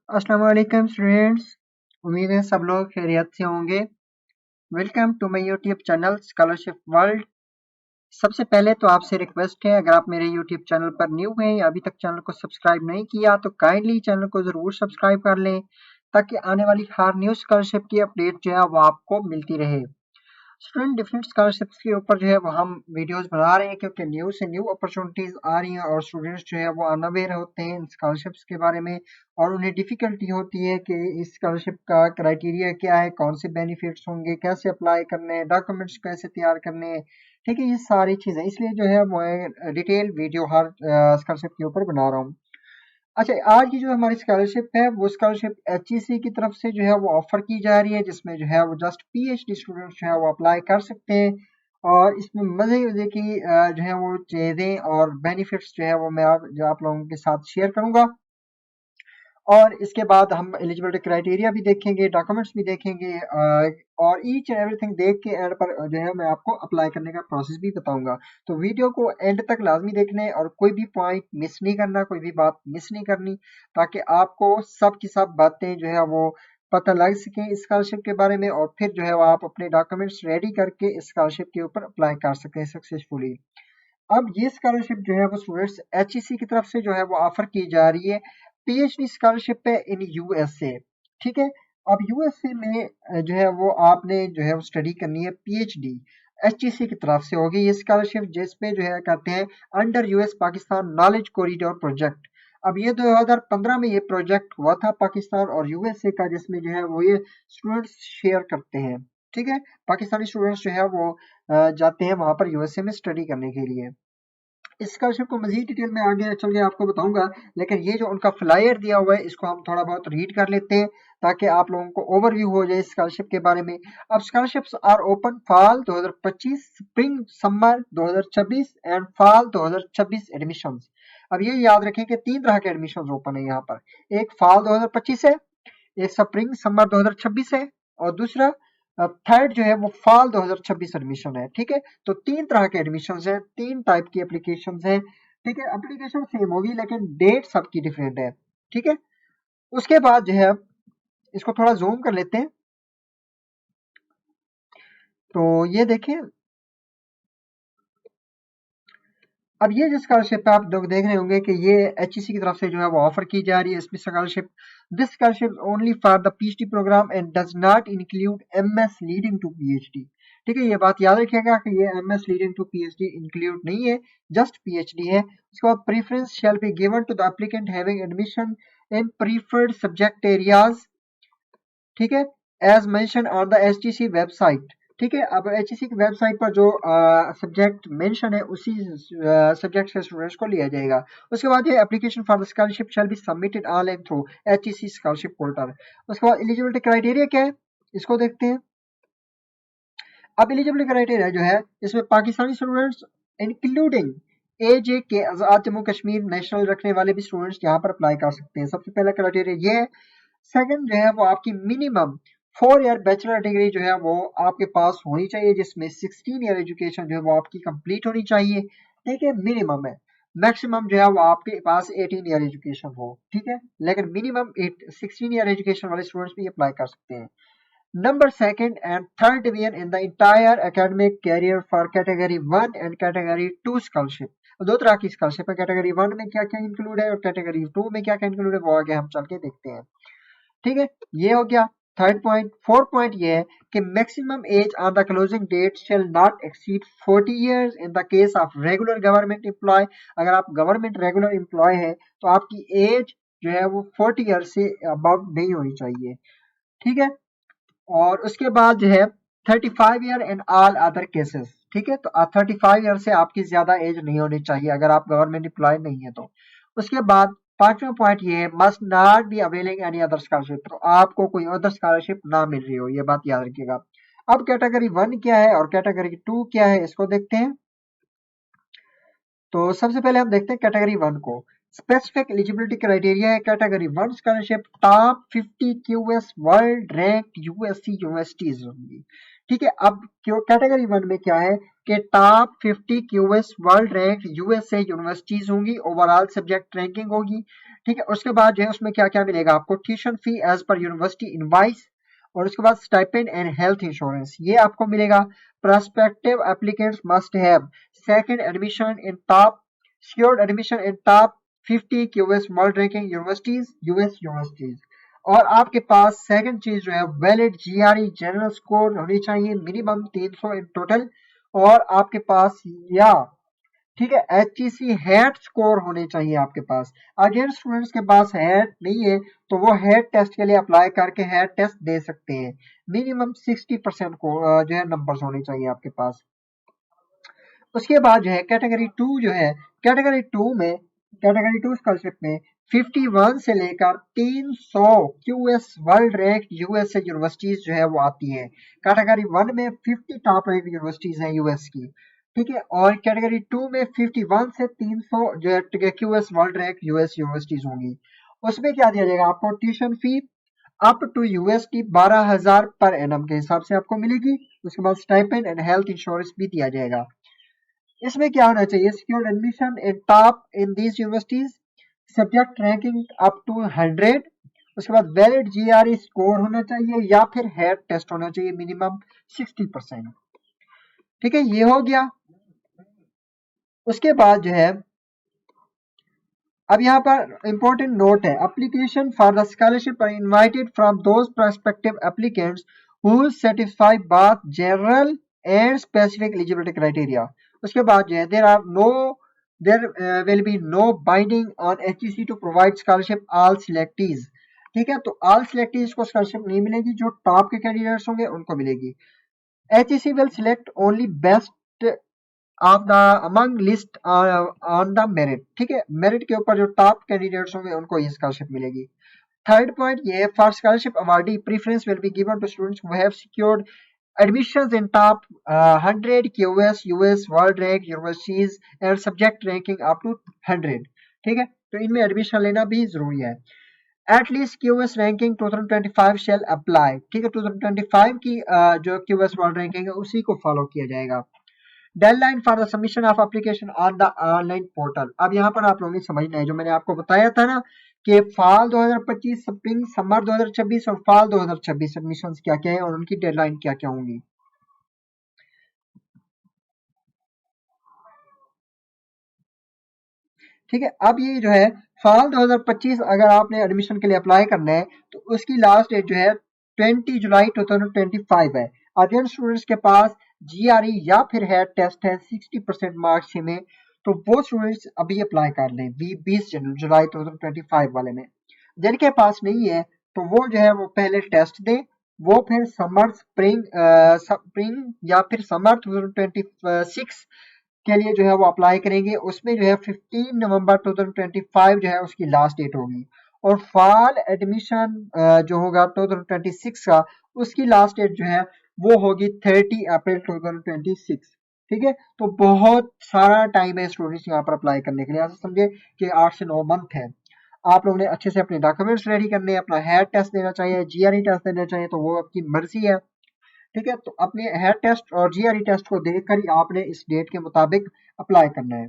अस्सलाम वालेकुम स्टूडेंट्स। उम्मीद है सब लोग खैरियत से होंगे। Welcome to my YouTube channel scholarship world. सबसे पहले तो आपसे रिक्वेस्ट है, अगर आप मेरे यूट्यूब चैनल पर न्यू हैं या अभी तक चैनल को सब्सक्राइब नहीं किया तो काइंडली चैनल को ज़रूर सब्सक्राइब कर लें ताकि आने वाली हर न्यू स्कॉलरशिप की अपडेट जो है वो आपको मिलती रहे। स्टूडेंट डिफरेंट स्कॉलरशिप्स के ऊपर जो है वो हम वीडियोस बना रहे हैं क्योंकि न्यू से न्यू अपॉर्चुनिटीज आ रही हैं और स्टूडेंट्स जो है वो अनअवेयर होते हैं इन स्कॉलरशिप्स के बारे में और उन्हें डिफिकल्टी होती है कि इस स्कॉलरशिप का क्राइटेरिया क्या है, कौन से बेनिफिट्स होंगे, कैसे अप्लाई करने हैं, डॉक्यूमेंट्स कैसे तैयार करने हैं। ठीक है, ये सारी चीज़ें इसलिए जो है वो डिटेल वीडियो हर स्कॉलरशिप के ऊपर बना रहा हूँ। अच्छा, आज की जो हमारी स्कॉलरशिप है वो स्कॉलरशिप एचईसी की तरफ से जो है वो ऑफर की जा रही है, जिसमें जो है वो जस्ट पीएचडी स्टूडेंट्स जो है वो अप्लाई कर सकते हैं। और इसमें मजे मजे की जो है वो चीजें और बेनिफिट्स जो है वो मैं आप लोगों के साथ शेयर करूंगा। और इसके बाद हम एलिजिबिलिटी क्राइटेरिया भी देखेंगे, डॉक्यूमेंट्स भी देखेंगे, और ईच एंड एवरीथिंग देख के एंड पर जो है मैं आपको अप्लाई करने का प्रोसेस भी बताऊंगा। तो वीडियो को एंड तक लाजमी देखना है और कोई भी पॉइंट मिस नहीं करना, कोई भी बात मिस नहीं करनी, ताकि आपको सब की सब बातें जो है वो पता लग सके स्कॉलरशिप के बारे में और फिर जो है वो आप अपने डॉक्यूमेंट्स रेडी करके स्कॉलरशिप के ऊपर अप्लाई कर सकें सक्सेसफुली। अब ये स्कॉलरशिप जो है वो स्टूडेंट्स एचईसी की तरफ से जो है वो ऑफर की जा रही है। पीएचडी स्कॉलरशिप है इन यूएसए। ठीक है, अब यूएसए में जो है वो आपने जो है वो स्टडी करनी है पीएचडी एचईसी की तरफ से होगी ये स्कॉलरशिप, जिसपे जो है कहते हैं under US Pakistan knowledge corridor project. अब ये 2015 में ये प्रोजेक्ट हुआ था पाकिस्तान और यूएसए का, जिसमें जो है वो ये स्टूडेंट्स शेयर करते हैं। ठीक है, पाकिस्तानी स्टूडेंट्स जो है वो जाते हैं वहां पर यूएसए में स्टडी करने के लिए। इस स्कॉलरशिप को मजीद डिटेल में आगे चल के आपको बताऊंगा, लेकिन ये जो उनका फ्लायर दिया हुआ है इसको हम थोड़ा बहुत रीड कर लेते हैं ताकि आप लोगों को ओवरव्यू हो जाए स्कॉलरशिप के बारे में। अब scholarships are open fall 2025, spring summer 2026 and fall 2026 admissions. अब ये याद रखें कि तीन तरह के एडमिशंस ओपन है यहाँ पर। एक फॉल 2025 है, एक स्प्रिंग समर 2026 है, और दूसरा थर्ड जो है वो फॉल 2026 एडमिशन है। ठीक है, तो तीन तरह के एडमिशन है, तीन टाइप की एप्लीकेशन है। ठीक है, एप्लीकेशन सेम होगी लेकिन डेट सबकी डिफरेंट है। ठीक है, उसके बाद जो है इसको थोड़ा जूम कर लेते हैं। तो ये देखें, अब ये जो स्कॉलरशिप है आप लोग देख रहे होंगे कि ये एचईसी की तरफ से जो है वो ऑफर की जा रही है। इसमें scholarship, this scholarship only for the PhD program and does not include MS leading to PhD. ठीक है, ये बात याद रखिएगा कि ये MS leading to PhD include नहीं है, जस्ट पीएचडी है। उसके बाद preference shall be given to the applicant having admission in preferred subject areas. ठीक है, as mentioned on the HTC website. ठीक है, अब एचईसी की वेबसाइट पर जो सब्जेक्ट मेंशन है उसी सब्जेक्ट से स्टूडेंट्स को लिया जाएगा। उसके बाद ये application for the scholarship shall be submitted online through HEC scholarship portal. उसके बाद एलिजिबिलिटी क्राइटेरिया क्या है इसको देखते हैं। अब एलिजिबिलिटी क्राइटेरिया जो है इसमें पाकिस्तानी स्टूडेंट्स इंक्लूडिंग एजे के आजाद जम्मू कश्मीर नेशनल रखने वाले भी स्टूडेंट्स यहाँ पर अप्लाई कर सकते हैं। सबसे पहला क्राइटेरिया ये है। सेकंड जो है वो आपकी मिनिमम 4 ईयर बैचलर डिग्री जो है वो आपके पास होनी चाहिए, जिसमें 16 ईयर एजुकेशन जो है वो आपकी कंप्लीट होनी चाहिए। ठीक है, मिनिमम है। मैक्सिमम जो है वो आपके पास 18 ईयर एजुकेशन हो। ठीक है, लेकिन मिनिमम 16 ईयर एजुकेशन वाले स्टूडेंट्स भी अप्लाई कर सकते हैं। Number second and third division in the entire academic career for category 1 and category 2 scholarship। दो तरह की स्कॉलरशिप है, कैटेगरी 1 में क्या क्या इंक्लूड है और कैटेगरी 2 में क्या क्या इंक्लूड है वो आगे हम चल के देखते हैं। ठीक है, ये हो गया थर्ड पॉइंट। फोर्थ पॉइंट ये है कि maximum age on the closing date shall not exceed 40 years in the case of regular government employ. अगर आप गवर्नमेंट रेगुलर एम्प्लॉय है तो आपकी एज जो है वो 40 ईयर से अबव नहीं होनी चाहिए। ठीक है, और उसके बाद जो है 35 year in all other cases. ठीक है, तो 35 ईयर से आपकी ज्यादा एज नहीं होनी चाहिए अगर आप गवर्नमेंट एम्प्लॉय नहीं है तो। उसके बाद पांचवा पॉइंट ये है, must not be availing any other scholarship. तो आपको कोई अदर स्कॉलरशिप ना मिल रही हो, ये बात याद रखिएगा। अब कैटेगरी 1 क्या है और कैटेगरी 2 क्या है इसको देखते हैं। तो सबसे पहले हम देखते हैं कैटेगरी 1 को। स्पेसिफिक एलिजिबिलिटी क्राइटेरिया है category 1 scholarship top 50 QS world rank USC universities होंगी। ठीक है, अब क्यों कैटेगरी 1 में क्या है कि top 50 QS world rank USA universities होंगी, ओवरऑल सब्जेक्ट रैंकिंग होगी। ठीक है। उसके बाद जो है उसमें क्या क्या मिलेगा आपको, tuition fee as per university invoice, और उसके बाद स्टाइपेंड एंड हेल्थ इंश्योरेंस ये आपको मिलेगा। Prospective applicants must have second admission in top secured admission in top 50 QS world ranking universities, US universities. और आपके पास सेकंड चीज जो है वैलिड जीआरई जनरल स्कोर होनी चाहिए मिनिमम 300 इन टोटल। और आपके पास या ठीक है HEC हेट स्कोर होने चाहिए आपके पास। अगर स्टूडेंट्स के पास हेट नहीं है तो वो हेट टेस्ट के लिए अप्लाई करके हेट टेस्ट दे सकते हैं। मिनिमम 60% को जो है नंबर्स होने चाहिए आपके पास। उसके बाद जो है कैटेगरी टू जो है, कैटेगरी टू स्कॉलरशिप में 51 से लेकर 300 QS world rank US universities जो है वो आती है। कैटेगरी वन में 50 टॉप रैंक यूनिवर्सिटीज हैं यूएस की, ठीक है। और कैटेगरी टू में 51 से 300 जो है QS world rank US universities होंगी। उसमें क्या दिया जाएगा आपको, tuition fee up to USD 12,000 पर एनम के हिसाब से आपको मिलेगी। उसके बाद स्टाइपेंड एंड हेल्थ इंश्योरेंस भी दिया जाएगा। इसमें क्या होना चाहिए, secured admission in top in these universities, subject ranking up to 100। उसके बाद वैलिड जीआरई स्कोर होना चाहिए या फिर हेड टेस्ट होना चाहिए मिनिमम 60%। ठीक है, ये हो गया। उसके बाद जो है अब यहाँ पर इंपॉर्टेंट नोट है, application for the scholarship are invited from those prospective applicants who satisfy both general and specific eligibility criteria. उसके बाद जो है there will be no binding on HEC to provide scholarship all selectees. ठीक है, तो all सिलेक्टीज को scholarship नहीं मिलेगी, जो टॉप के कैंडिडेट्स होंगे उनको मिलेगी। HEC will select only best of the among list on the merit. ठीक है, मेरिट के ऊपर जो टॉप कैंडिडेट्स होंगे उनको ये स्कॉलरशिप मिलेगी। थर्ड पॉइंट ये है, for scholarship awardee preference will be given to students who have secured admissions in top 100 QS US world rank universities and subject ranking up to 100। ठीक है, तो इनमें एडमिशन लेना भी जरूरी है। At least QS ranking 2025 shall apply. ठीक है, 2025 की जो QS वर्ल्ड रैंकिंग है उसी को फॉलो किया जाएगा। Deadline for the submission of application on the online portal. अब यहाँ पर आप लोगों ने समझना है, जो मैंने आपको बताया था ना कि फाल 2025, स्प्रिंग समर 2026 और फाल 2026 एडमिशंस क्या क्या है और उनकी डेडलाइन क्या क्या होंगी। ठीक है, अब ये जो है फाल 2025 अगर आपने एडमिशन के लिए अप्लाई करना है तो उसकी लास्ट डेट जो है 20 जुलाई 2025 है। अगर स्टूडेंट्स के पास GRE या फिर हेड टेस्ट है 60% मार्क्स में, तो वो स्टूडेंट्स अभी अप्लाई कर लें 20 जुलाई 2025 वाले में। जिनके पास नहीं है तो वो जो है वो पहले टेस्ट दें, वो फिर स्प्रिंग या फिर समर 2026 के लिए जो है वो अप्लाई करेंगे। उसमें जो है 15 नवंबर 2025 जो है उसकी लास्ट डेट होगी। और फॉल एडमिशन जो होगा 2026 का, उसकी लास्ट डेट जो है वो होगी 30 अप्रैल 2026। ठीक है, तो बहुत सारा टाइम है स्टूडेंट्स यहाँ पर अप्लाई करने के लिए। ऐसा समझे कि 8 से 9 मंथ है। आप लोगों ने अच्छे से अपने डॉक्यूमेंट्स रेडी करने हैं, अपना हेड टेस्ट देना चाहिए, GRE टेस्ट देना चाहिए, तो वो आपकी मर्जी है। ठीक है, तो अपने हेड टेस्ट और GRE टेस्ट को देखकर ही आपने इस डेट के मुताबिक अप्लाई करना है।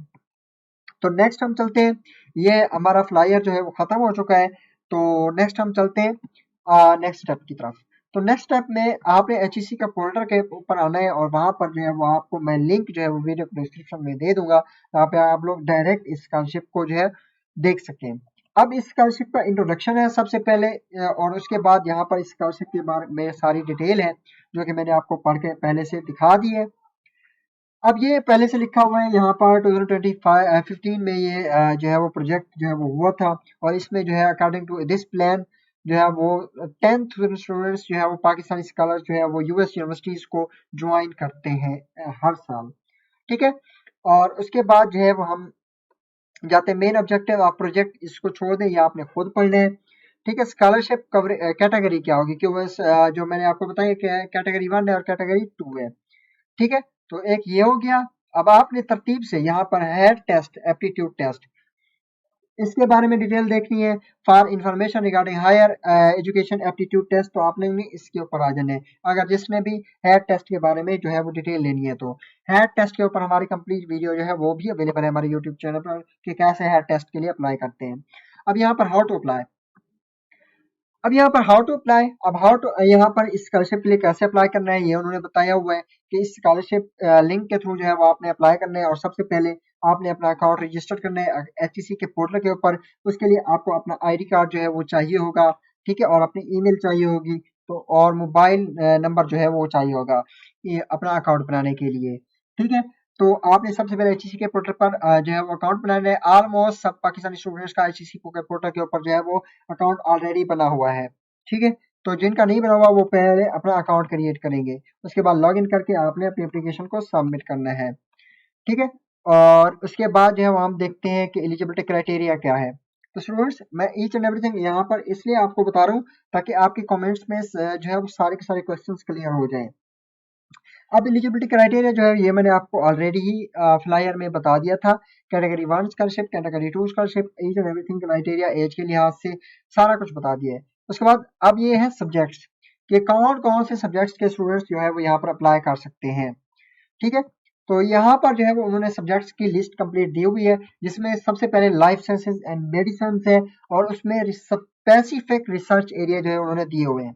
तो नेक्स्ट हम चलते हैं, ये हमारा फ्लायर जो है वो खत्म हो चुका है। तो नेक्स्ट हम चलते हैं नेक्स्ट स्टेप की तरफ। तो नेक्स्ट स्टेप में आपने HEC का फोल्डर के ऊपर आना है और वहां पर जो है वो आपको मैं लिंक जो है वो वीडियो डिस्क्रिप्शन में दे दूंगा, यहाँ पे आप लोग डायरेक्ट इस स्कॉलरशिप को जो है देख सकें। अब इस स्कॉलरशिप का इंट्रोडक्शन है सबसे पहले, और उसके बाद यहाँ पर इस स्कॉलरशिप के बारे में सारी डिटेल है जो कि मैंने आपको पढ़ के पहले से दिखा दी है। अब ये पहले से लिखा हुआ है यहाँ पर 2015 में ये जो है वो प्रोजेक्ट जो है वो हुआ था। और इसमें जो है अकॉर्डिंग टू दिस प्लान जो है वो 10th स्टूडेंट्स जो है वो पाकिस्तानी स्कॉलर जो है वो US यूनिवर्सिटीज को ज्वाइन करते हैं हर साल। ठीक है, और उसके बाद जो है वो हम जाते हैं मेन ऑब्जेक्टिव ऑफ प्रोजेक्ट, इसको छोड़ दें, ये आपने खुद पढ़ना है। ठीक है, स्कॉलरशिप कवर कैटेगरी क्या होगी, क्योंकि जो मैंने आपको बताया कि कैटेगरी 1 है और कैटेगरी 2 है। ठीक है, तो एक ये हो गया। अब आपने तरतीब से यहाँ पर है टेस्ट, एप्टीट्यूड टेस्ट, इसके बारे में डिटेल देखनी है। For information regarding higher education aptitude test, तो आपने इसके ऊपर आ जाना है। अगर जिसने भी हेड टेस्ट के बारे में जो है वो डिटेल लेनी है, तो हेड टेस्ट के ऊपर हमारी कंप्लीट वीडियो जो है वो भी अवेलेबल है हमारे यूट्यूब चैनल पर कि कैसे हेड टेस्ट के लिए अप्लाई करते हैं। अब यहाँ पर हाउ टू अप्लाई, अब यहाँ पर हाउ टू अप्लाई, अब हाउ टू यहाँ पर इस स्कॉलरशिप के लिए कैसे अप्लाई करना है ये उन्होंने बताया हुआ है कि इस स्कॉलरशिप लिंक के थ्रू जो है वो आपने अप्लाई करना है और सबसे पहले आपने अपना अकाउंट रजिस्टर करना है एचईसी के पोर्टल के ऊपर। उसके लिए आपको अपना आईडी कार्ड जो है वो चाहिए होगा, ठीक है, और अपनी ईमेल चाहिए होगी, तो और मोबाइल नंबर जो है वो चाहिए होगा ये अपना अकाउंट बनाने के लिए, ठीक है। तो आपने सबसे पहले एचईसी के पोर्टल पर जो है वो अकाउंट बनाना है। ऑलमोस्ट सब पाकिस्तानी स्टूडेंट्स का एचईसी के पोर्टल के ऊपर जो है वो अकाउंट ऑलरेडी बना हुआ है, ठीक है। तो जिनका नहीं बना हुआ वो पहले अपना अकाउंट क्रिएट करेंगे, उसके बाद लॉगिन करके आपने अपनी एप्लीकेशन को सबमिट करना है, ठीक है। और उसके बाद जो है वो हम देखते हैं कि एलिजिबिलिटी क्राइटेरिया क्या है। तो स्टूडेंट्स मैं ईच एंड एवरीथिंग यहाँ पर इसलिए आपको बता रहा हूँ ताकि आपके कमेंट्स में जो है वो सारे के सारे क्वेश्चंस क्लियर हो जाएं। अब एलिजिबिलिटी क्राइटेरिया जो है ये मैंने आपको ऑलरेडी ही फ्लायर में बता दिया था। Category 1 scholarship, category 2 scholarship, each and everything criteria age के लिहाज से सारा कुछ बता दिया है। उसके बाद अब ये है सब्जेक्ट्स कि कौन कौन से सब्जेक्ट्स के स्टूडेंट्स जो है वो यहाँ पर अप्लाई कर सकते हैं, ठीक है। तो यहाँ पर जो है वो उन्होंने सब्जेक्ट्स की लिस्ट कंप्लीट दी हुई है जिसमें सबसे पहले लाइफ साइंसेज एंड मेडिसिन है और उसमें स्पेसिफिक रिसर्च एरिया जो है उन्होंने दिए हुए हैं,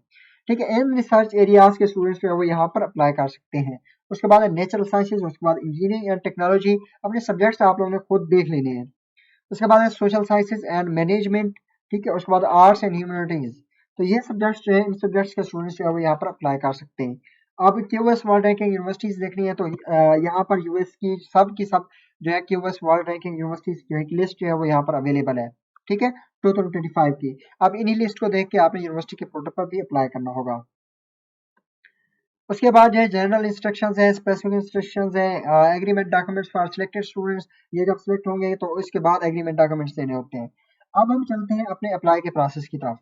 ठीक है। इन रिसर्च एरियाज के स्टूडेंट्स जो है वो यहाँ पर अप्लाई कर सकते हैं। उसके बाद है नेचुरल साइंसेज, उसके बाद इंजीनियरिंग एंड टेक्नोलॉजी, अपने सब्जेक्ट्स आप लोगों ने खुद देख लेने हैं। उसके बाद है सोशल साइंसेज एंड मैनेजमेंट, ठीक है। उसके बाद आर्ट्स एंड ह्यूमैनिटीज, तो ये सब्जेक्ट्स जो है इन सब्जेक्ट्स के स्टूडेंट्स जो है वो यहाँ पर अप्लाई कर सकते हैं। अब क्यूएस वर्ल्ड रैंकिंग यूनिवर्सिटीज देखनी है तो यहाँ पर यूएस की सब जो है क्यूएस वर्ल्ड रैंकिंग यूनिवर्सिटीज जो है की लिस्ट जो है वो यहाँ पर अवेलेबल है, ठीक है, 2025 की। अब इन्हीं लिस्ट को देख के आपने यूनिवर्सिटी के पोर्टल पर भी अप्लाई करना होगा। उसके बाद जो है जनरल इंस्ट्रक्शंस है, स्पेसिफिक इंस्ट्रक्शंस है, agreement documents for selected students, ये जब सिलेक्ट होंगे तो इसके बाद एग्रीमेंट डॉक्यूमेंट्स देने होते हैं। अब हम चलते हैं अपने अप्लाई के प्रोसेस की तरफ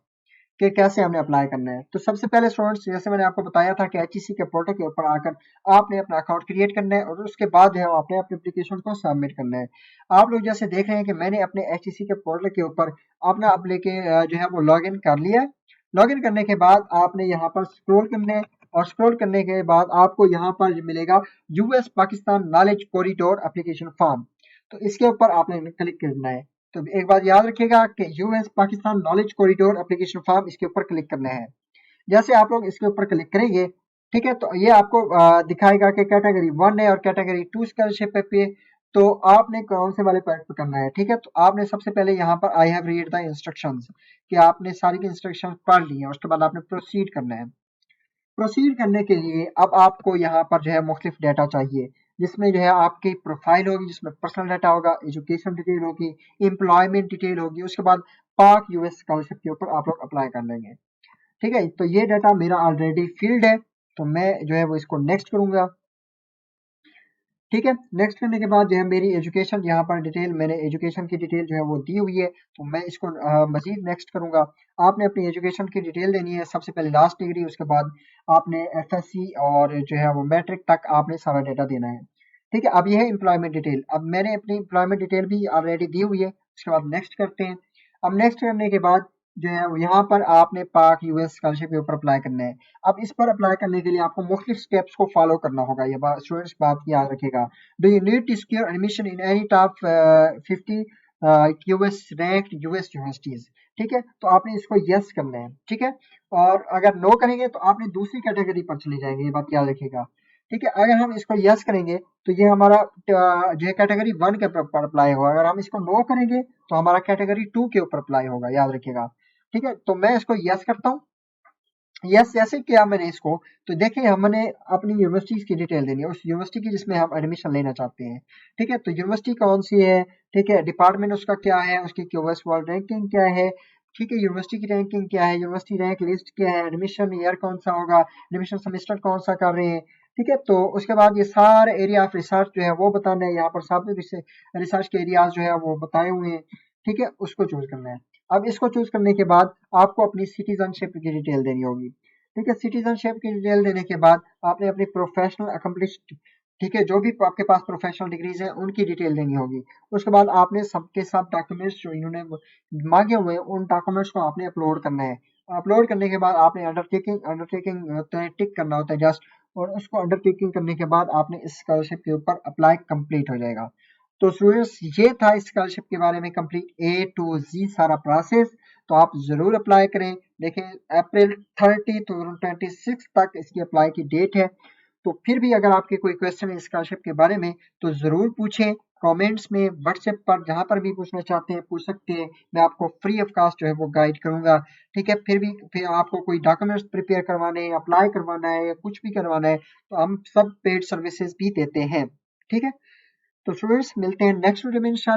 कि कैसे हमने अप्लाई करना है। तो सबसे पहले स्टूडेंट्स जैसे मैंने आपको बताया था कि एचईसी के पोर्टल के ऊपर आकर आपने अपना अकाउंट क्रिएट करना है और उसके बाद जो है आपने अपनी एप्लीकेशन को सबमिट करना है। आप लोग जैसे देख रहे हैं कि मैंने अपने एचईसी के पोर्टल के ऊपर अपना जो है वो लॉग इन कर लिया है। लॉग इन करने के बाद आपने यहाँ पर स्क्रॉल करना है और स्क्रॉल करने के बाद आपको यहाँ पर मिलेगा US Pakistan knowledge corridor application form, तो इसके ऊपर आपने क्लिक करना है। तो एक बात याद रखिएगा कि US Pakistan knowledge corridor application form इसके ऊपर क्लिक करना है। जैसे आप लोग इसके ऊपर क्लिक करेंगे, ठीक है, तो ये आपको दिखाएगा कि कैटेगरी 1 है और कैटेगरी 2 स्कॉलरशिप पे तो आपने कौन से वाले पैक पे करना है, ठीक है। तो आपने सबसे पहले यहाँ पर I have read the instructions कि आपने सारी की इंस्ट्रक्शन पढ़ ली है, उसके बाद आपने प्रोसीड करना है। प्रोसीड करने के लिए अब आपको यहाँ पर जो है मुख्तलिफ डाटा चाहिए जिसमें जो है आपकी प्रोफाइल होगी, जिसमें पर्सनल डाटा होगा, एजुकेशन डिटेल होगी, एम्प्लॉयमेंट डिटेल होगी, उसके बाद पाक यूएस स्कॉलरशिप के ऊपर आप लोग अप्लाई कर लेंगे, ठीक है। तो ये डाटा मेरा ऑलरेडी फील्ड है तो मैं जो है वो इसको नेक्स्ट करूंगा, ठीक है। नेक्स्ट करने के बाद जो है मेरी एजुकेशन यहाँ पर डिटेल मैंने एजुकेशन की डिटेल जो है वो दी हुई है तो मैं इसको मजीद नेक्स्ट करूंगा। आपने अपनी एजुकेशन की डिटेल देनी है, सबसे पहले लास्ट डिग्री, उसके बाद आपने एफएससी और जो है वो मैट्रिक तक आपने सारा डाटा देना है, ठीक है। अब ये है एम्प्लॉयमेंट डिटेल, अब मैंने अपनी एम्प्लॉयमेंट डिटेल भी ऑलरेडी दी हुई है। उसके बाद नेक्स्ट करते हैं। अब नेक्स्ट करने के बाद जो है यहाँ पर आपने पाक यूएस स्कॉलरशिप के ऊपर अप्लाई करना है। अब इस पर अप्लाई करने के लिए आपको मुख्तलिफ स्टेप्स को फॉलो करना होगा, ये बात स्टूडेंट्स बात याद रखेगा। Do you need to secure admission in any top 50 US ranked US universities, ठीक है, तो आपने इसको यस करना है, ठीक है। और अगर नो करेंगे तो आपने दूसरी कैटेगरी पर चले जाएंगे, ये बात याद रखिएगा, ठीक है। अगर हम इसको यस करेंगे तो ये हमारा जो है कैटेगरी 1 के ऊपर अप्लाई होगा, अगर हम इसको नो करेंगे तो हमारा कैटेगरी 2 के ऊपर अप्लाई होगा, याद रखिएगा, ठीक है। तो मैं इसको यस करता हूँ। यस जैसे किया मैंने इसको तो देखिए हमने अपनी यूनिवर्सिटीज की डिटेल देनी है, उस यूनिवर्सिटी की जिसमें हम एडमिशन लेना चाहते हैं, ठीक है। तो यूनिवर्सिटी कौन सी है, ठीक है, डिपार्टमेंट उसका क्या है, उसकी क्यूएस वर्ल्ड रैंकिंग क्या है, ठीक है, यूनिवर्सिटी की रैंकिंग क्या है, यूनिवर्सिटी रैंक लिस्ट क्या है, एडमिशन ईयर कौन सा होगा, एडमिशन सेमेस्टर कौन सा कर रहे हैं, ठीक है। तो उसके बाद ये सारे एरिया ऑफ रिसर्च जो है वो बताना है, यहाँ पर सब रिसर्च के एरियाज जो है वो बताए हुए हैं, ठीक है, उसको चूज करना है। अब इसको चूज करने के बाद आपको अपनी सिटीजनशिप की डिटेल देनी होगी, ठीक है। सिटीजनशिप की डिटेल देने के बाद आपने अपनी प्रोफेशनल अकम्पलिश्ड, ठीक है, जो भी आपके पास प्रोफेशनल डिग्रीज हैं उनकी डिटेल देनी होगी। उसके बाद आपने सबके सब डॉक्यूमेंट्स जो इन्होंने मांगे हुए हैं उन डॉक्यूमेंट्स को आपने अपलोड करना है। अपलोड करने के बाद आपने अंडरटेकिंग अंडरटेकिंग होता है, टिक करना होता है जस्ट, और उसको अंडरटेकिंग करने के बाद आपने इस स्कॉलरशिप के ऊपर अप्लाई कंप्लीट हो जाएगा। तो स्टूडेंट्स ये था स्कॉलरशिप के बारे में कंप्लीट A to Z सारा प्रोसेस। तो आप जरूर अप्लाई करें। देखें अप्रैल 30 to 26 तक इसकी अप्लाई की डेट है। तो फिर भी अगर आपके कोई क्वेश्चन है स्कॉलरशिप के बारे में तो जरूर पूछें, कमेंट्स में, व्हाट्सएप पर, जहां पर भी पूछना चाहते हैं पूछ सकते हैं। मैं आपको फ्री ऑफ कॉस्ट जो है वो गाइड करूंगा। ठीक है, फिर आपको कोई डॉक्यूमेंट्स प्रिपेयर करवाने हैं, अप्लाई करवाना है या कुछ भी करवाना है तो हम सब पेड सर्विसेज भी देते हैं। ठीक है, तो स्टूडेंट्स मिलते हैं नेक्स्ट वीडियो में इंशाल्लाह।